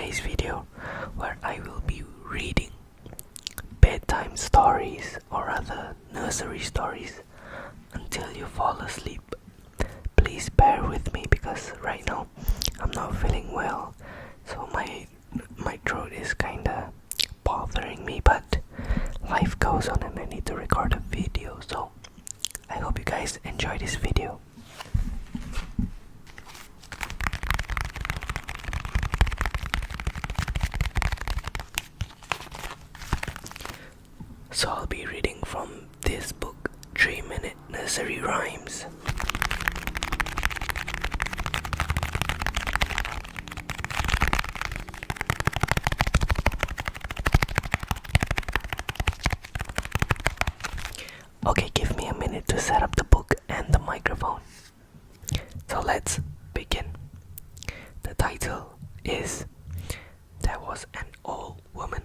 today's video where I will be reading bedtime stories or other nursery stories until you fall asleep. Please bear with me because right now I'm not feeling well, so my throat is kinda bothering me, but life goes on and I need to record a video, so I hope you guys enjoy this video. So I'll be reading from this book, 3-Minute Nursery Rhymes. Okay, give me a minute to set up the book and the microphone. So let's begin. The title is There Was an Old Woman.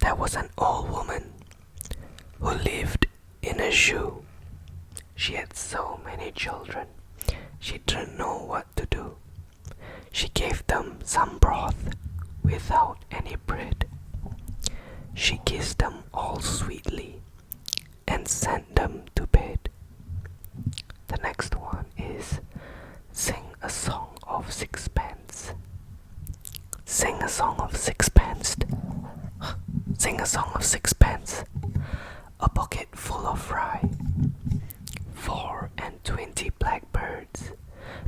There was an old woman who lived in a shoe. She had so many children, she didn't know what to do. She gave them some broth without any bread. She kissed them all sweetly and sent them to bed. The next one is Sing a Song of Sixpence. Sing a song of sixpence. Sing a song of sixpence. A bucket full of rye. 24 blackbirds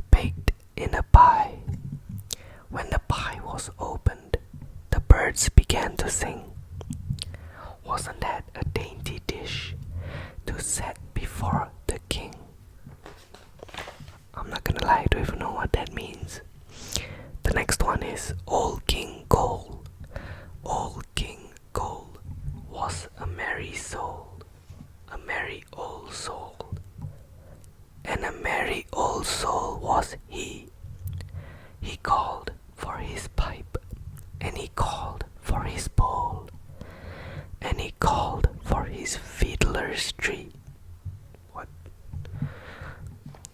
baked in a pie. When the pie was opened, the birds began to sing. Wasn't that a dainty dish to set before the king? I'm not gonna lie, I don't even know what that means. The next one is Old King Cole. Old King Cole was a merry soul, a merry old soul, and a merry old soul was he. He called for his pipe, and he called for his bowl, and he called for his fiddler's tree. What?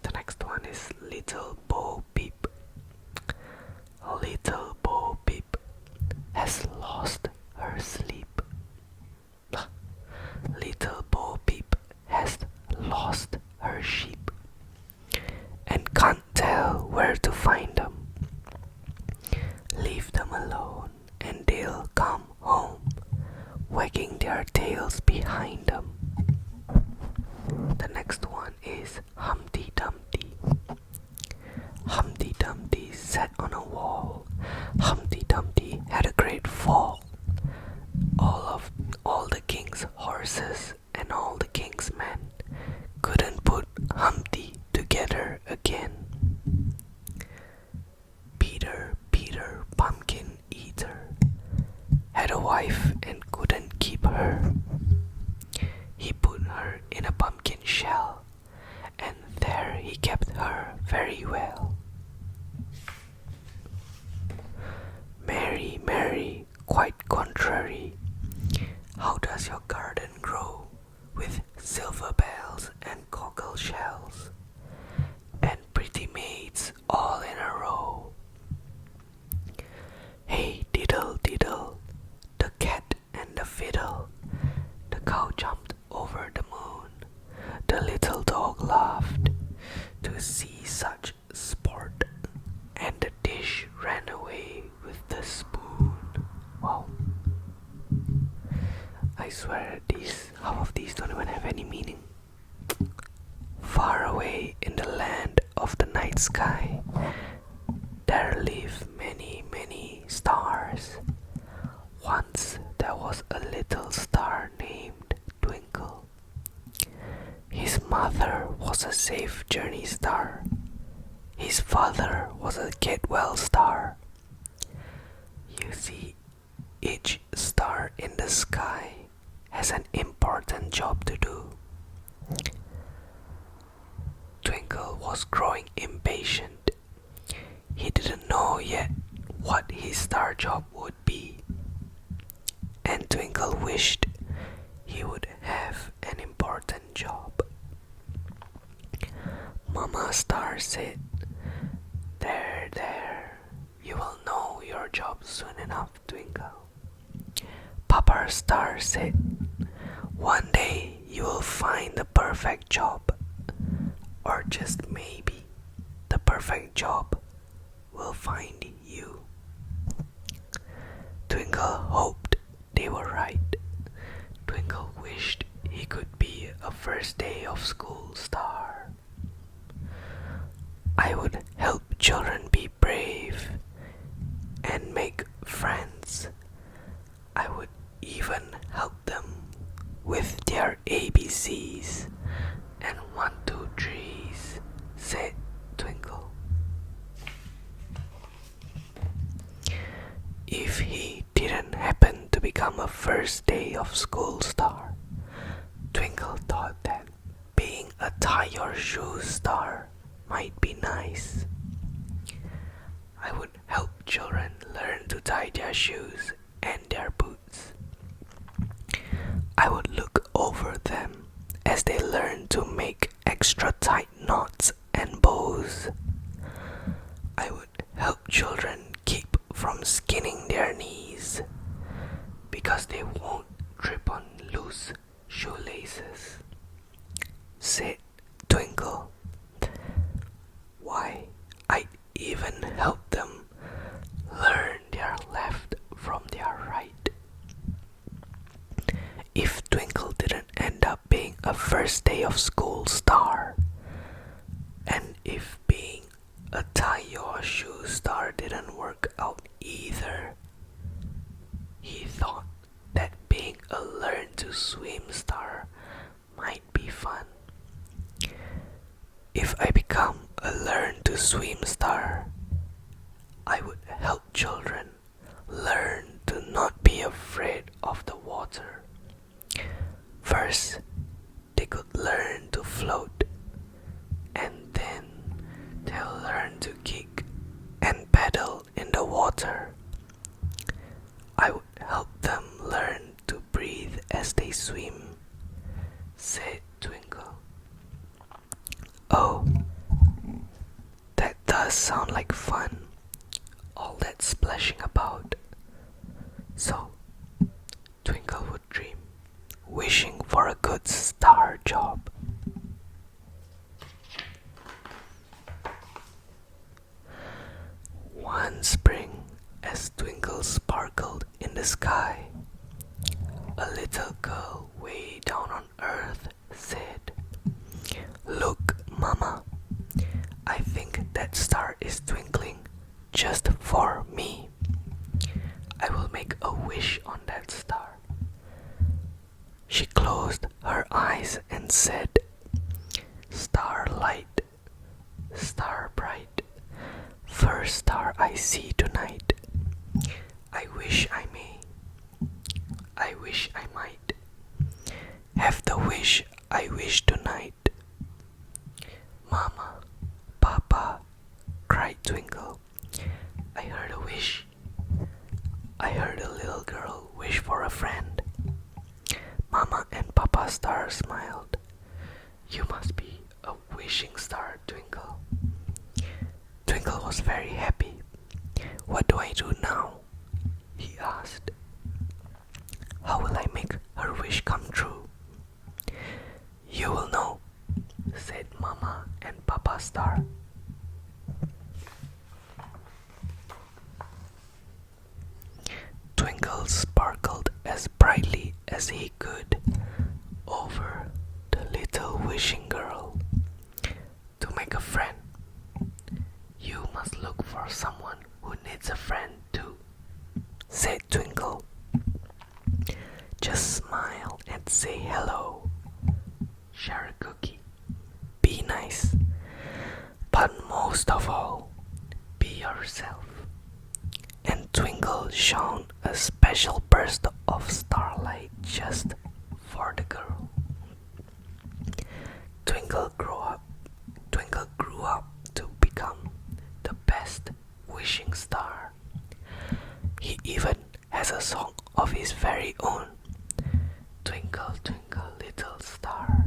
The next one is Little Bo Peep. Little Bo Peep has lost her sleep. Little Bo Peep has lost her sheep and can't tell where to find them. Leave them alone and they'll come home, wagging their tails behind them. The next one is Humpty Dumpty. Humpty Dumpty sat on a wall. Humpty Dumpty had a great fall. All the king's horses and all the king's men couldn't put Humpty together again. Peter, Peter, pumpkin eater, had a wife and couldn't keep her. He put her in a pumpkin shell, and there he kept her very well. Mary, Mary, quite contrary, how does your garden grow with silver bells and cockle shells and pretty maids all in a row? Hey diddle diddle, the cat and the fiddle, the cow jumped over the moon, the little dog laughed to see such sport, and the dish ran away with the spoon. Wow. I swear half of these don't even have any meaning. Far away in the land of the night sky, there live many, many stars. Once there was a little star named Twinkle. His mother was a safe journey star. His father was a get well star. You see, each star in the sky has an important job to do. Twinkle was growing impatient. He didn't know yet what his star job would be, and Twinkle wished he would have an important job. Mama Star said, there, you will know your soon enough, Twinkle. Papa Star said, one day you will find the perfect job. Or just maybe the perfect job will find you. Twinkle hoped they were right. Twinkle wished he could be a first day of school star. I would help children be brave and make friends. I would even help them with their ABCs and 1, 2, 3s, said Twinkle. If he didn't happen to become a first day of school star, Twinkle thought that being a tie your shoes star might be nice. I would help children learn to tie their shoes and their boots. I would look over them as they learn to make extra tight knots and bows. I would help children keep from skinning their knees because they won't trip on loose shoelaces, said Twinkle. Why, I'd even help them learn their left from their right. If Twinkle didn't end up being a first day of school star, and if being a tie your shoe star didn't work out either, he thought that being a learn to swim star might be fun. If I become a learn to swim star, I would help children learn to not be afraid of the water. First, they could learn to float, and then they'll learn to kick and paddle in the water. I would help them learn to breathe as they swim, said Twinkle. Oh, that does sound like fun, all that splashing about. So, Twinkle would dream, wishing for a good star job. One spring, as Twinkle sparkled in the sky, a little girl way down on earth said, "Look, Mama, I think that star is twinkling just for me. I will make a wish on that star." She closed her eyes and said, "Starlight, star bright, first star I see tonight. I wish I may, I wish I might, have the wish I wish tonight." "Mama, Papa," cried Twinkle, "I heard a wish. I heard a little girl wish for a friend." Mama and Papa Star smiled. "You must be a wishing star, Twinkle." Twinkle was very happy. "What do I do now?" he asked. "How will I make her wish come true?" "You will know," said Mama and Papa Star. Twinkle sparkled as brightly as he could over the little wishing girl. "To make a friend, you must look for someone who needs a friend too," said Twinkle. "Just smile and say hello. Share a cookie. Be nice. But most of all, be yourself." And Twinkle shone a special burst of starlight just for the girl. Twinkle grew up to become the best wishing star. He even has a song of his very own. "Twinkle, twinkle, little star,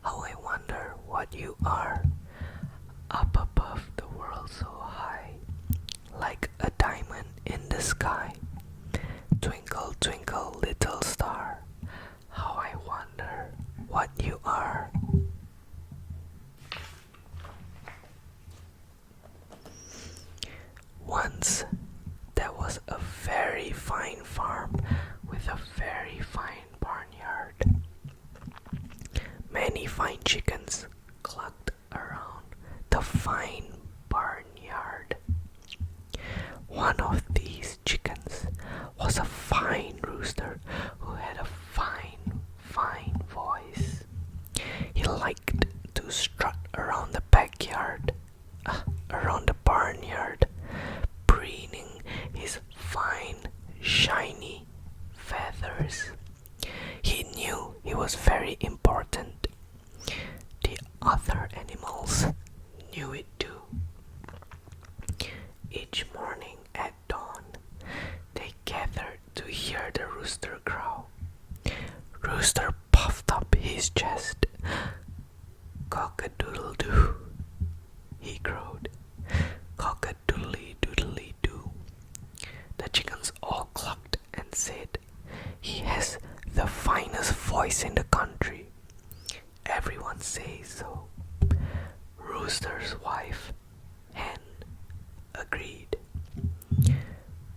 how I wonder what you are. Up above the world so high, like a diamond in the the sky. Twinkle, twinkle, little star, how I wonder what you are. Once there was a very fine farm with a very fine barnyard. Many fine chickens clucked around the fine barnyard. One of these chickens was a fine rooster who had a fine, fine voice. He liked to strut around the backyard, around the barnyard, preening his fine, shiny feathers. He knew he was very important. The other animals knew it too. Each morning at dawn, they gathered to hear the rooster crow. Rooster puffed up his chest. "Cock-a-doodle-doo," he crowed. "Cock-a-doodly-doodly-doo." The chickens all clucked and said, "He has the finest voice in the country." Everyone says so. Rooster's wife, Hen, agreed.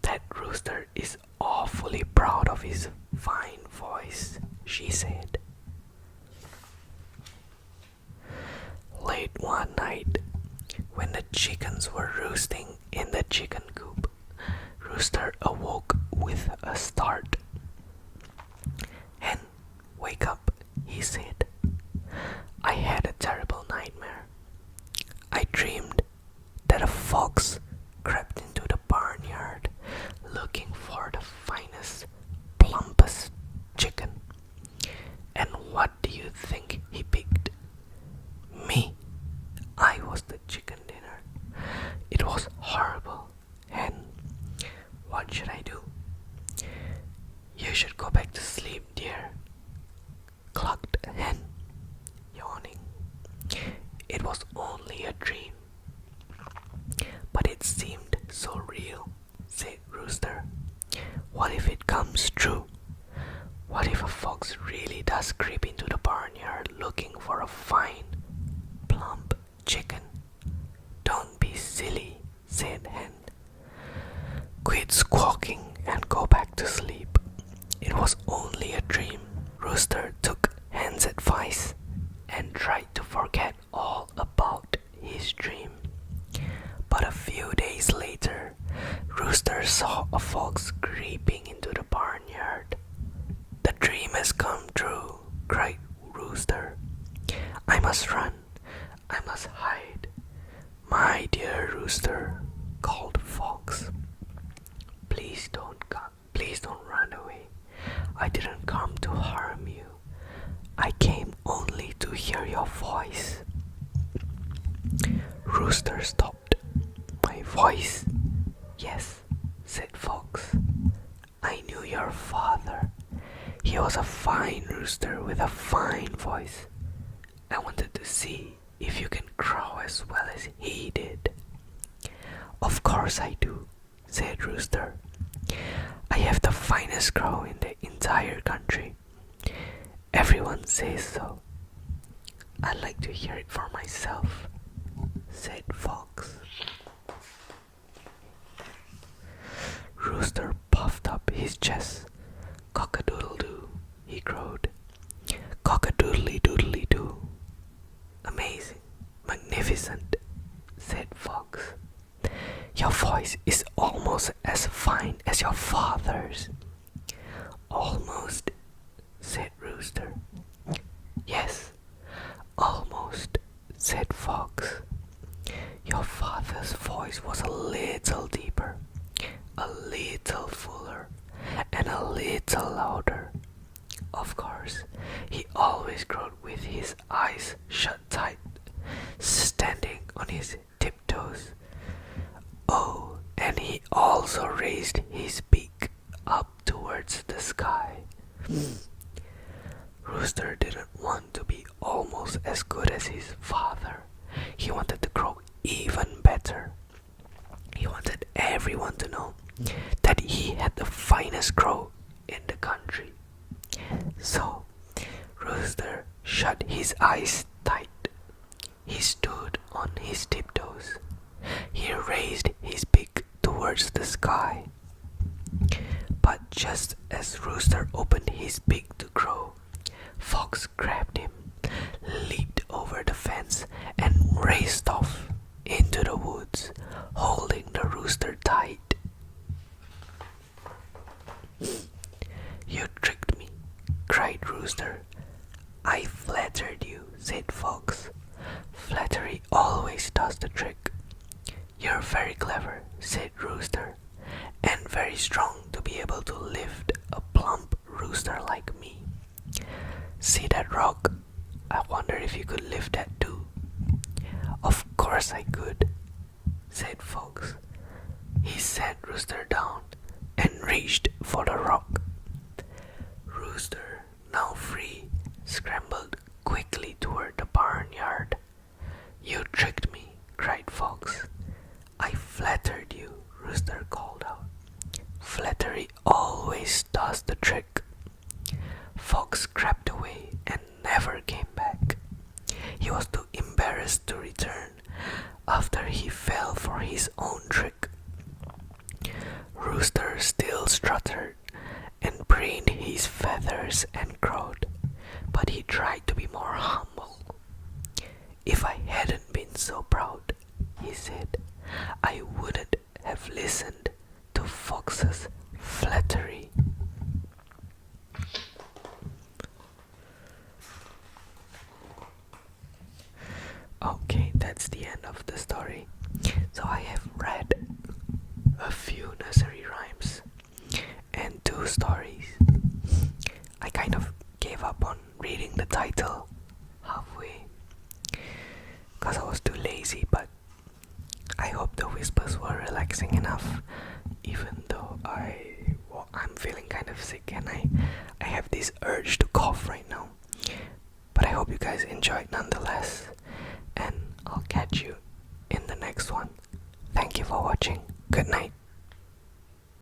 "That rooster is awfully proud of his fine voice," she said. Late one night, when the chickens were roosting in the chicken coop, Rooster awoke with a start. "Hen, wake up," he said. "I had a terrible nightmare. I dreamed that a fox crept into the barnyard looking for the finest, plumpest chicken. And what do you think he picked? Me. I was the chicken dinner. It was horrible. Hen, what should I do?" "You should go back to sleep, dear," clucked Hen, yawning. "It was only a dream." "But it seemed so real," said Rooster. "What if it comes true? What if a fox really does creep into the barnyard looking for a fine, plump chicken?" "Don't be silly," said Hen. "Quit squawking and go back to sleep. It was only a dream." Rooster took Hen's advice and tried to forget all about his dream. But a few days later, Rooster saw a fox creeping into the barnyard. "The dream has come true," cried Rooster. "I must run. I must hide." "My dear Rooster," called Fox, Please don't run away. I didn't come to harm you. I came only to hear your voice." Rooster stopped. "My voice?" "Yes," said Fox. "I knew your father. He was a fine rooster with a fine voice. I wanted to see if you can crow as well as he did." "Of course I do," said Rooster. "I have the finest crow in the entire country. Everyone says so." "I'd like to hear it for myself," said Fox. Rooster puffed up his chest. "Cock-a-doodle-doo," he crowed. "Cock-a-doodly-doodly-doo." "Amazing, magnificent," said Fox. "Your voice is almost as fine as your father's." "Almost," said Rooster. "Yes, almost," said Fox. "Your father's voice was a little deeper, a little fuller, and a little louder. Of course, he always crowed with his eyes shut tight, standing on his tiptoes. Oh, and he also raised his beak up towards the sky." Rooster didn't want to be almost as good as his father. He wanted to crow even better. He wanted everyone to know that he had the finest crow in the country. So Rooster shut his eyes tight. He stood on his tiptoes. He raised his beak towards the sky. But just as Rooster opened his beak to crow, Fox grabbed him, leaped over the fence, and raced off into the woods, holding the rooster tight. "You tricked me," cried Rooster. "I flattered you," said Fox. "Flattery always does the trick." "You're very clever," said Rooster, "and very strong to be able to lift a plump rooster like me. See that rock? I wonder if you could lift that too." "Of course I could," said Fox. He set Rooster down and reached for the rock. Rooster, now free, scrambled quickly toward the barnyard. "You tricked me," cried Fox. "I flattered you," Rooster called out. "Flattery always does the trick." Fox crept away and never came back. He was too embarrassed to return after he fell for his own trick. Rooster still strutted and preened his feathers and crowed, but he tried to be more humble. "If I hadn't been so proud," he said, "I wouldn't have listened to Fox's flattery." Okay, that's the end of the story. So I have read a few nursery rhymes and 2 stories. I kind of gave up on reading the title halfway because I was too lazy, but I hope the whispers were relaxing enough, even though I'm feeling kind of sick and I have this urge to cough right now. But I hope you guys enjoyed nonetheless, and I'll catch you in the next one. Thank you for watching. Good night.